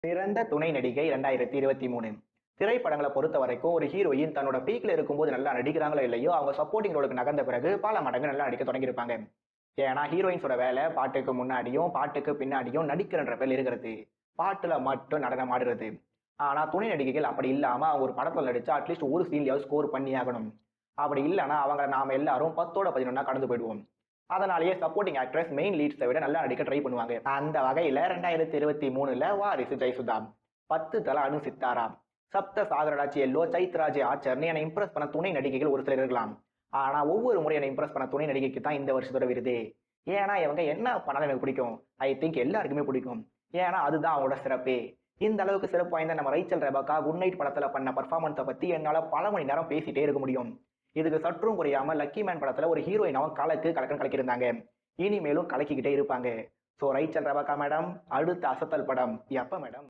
சிறந்த துணை நடிகை 2023. திரைப்படங்களை பொறுத்த வரைக்கும் ஒரு ஹீரோயின் தன்னோட பீக்ல இருக்கும்போது நல்லா நடிக்கிறாங்களோ இல்லையோ, அவங்க சப்போர்ட்டிங் ரோலுக்கு நகர்ந்த பிறகு பல மடங்கு நல்லா நடிக்க தொடங்கியிருப்பாங்க. ஏன்னா ஹீரோயின்ஸோட வேலை பாட்டுக்கு முன்னாடியும் பாட்டுக்கு பின்னாடியும் நடிக்கிறன்ற பேர் இருக்கிறது. பாட்டுல மட்டும் நடனம் ஆடுறது. ஆனா துணை நடிகைகள் அப்படி இல்லாம அவங்க ஒரு படத்துல நடிச்சா அட்லீஸ்ட் ஒரு சீன்லயாவது ஸ்கோர் பண்ணி ஆகணும். அப்படி இல்லைன்னா அவங்க நாம எல்லாரும் 10ஓட 11 கடந்து போயிடுவோம். அதனாலேயே சப்போர்ட்டிங் ஆக்ட்ரஸ் மெயின் லீட்ஸை விட நல்லா நடிக்க ட்ரை பண்ணுவாங்க. அந்த வகையில 2023ல வாரிசு ஜெயசுதா, 10 தல அனு சித்தாரா, சப்த சாகரடாச்சி எல்லோ சைத்ராஜ் ஆச்சர்னு என்னை இம்ப்ரெஸ் பண்ண துணை நடிகைகள் ஒரு சிலர் இருக்கலாம். ஆனா ஒவ்வொரு முறை என்னை இம்ப்ரெஸ் பண்ண துணை நடிகைக்கு தான் இந்த வருஷத்தோட விருது. ஏன்னா இவங்க என்ன பண்ணாலும் எனக்கு பிடிக்கும். ஐ திங்க் எல்லாருக்குமே பிடிக்கும். ஏன்னா அதுதான் அவங்களோட சிறப்பே. இந்த அளவுக்கு சிறப்பு வாய்ந்த நம்ம ரைச்சல் ரெபக்கா குட் நைட் படத்துல பண்ண பர்ஃபார்மன்ஸை பத்தி என்னால பல மணி நேரம் பேசிட்டே இருக்க முடியும். இதுக்கு சற்றும் குறையாம லக்கி மேன் படத்துல ஒரு ஹீரோயினாவும் கலக்குன்னு கலக்கியிருந்தாங்க. இனிமேலும் கலக்கிக்கிட்டே இருப்பாங்க. ஸோ ரைச்சல் ரெபக்கா மேடம், அடுத்த அசத்தல் படம் எப்ப மேடம்?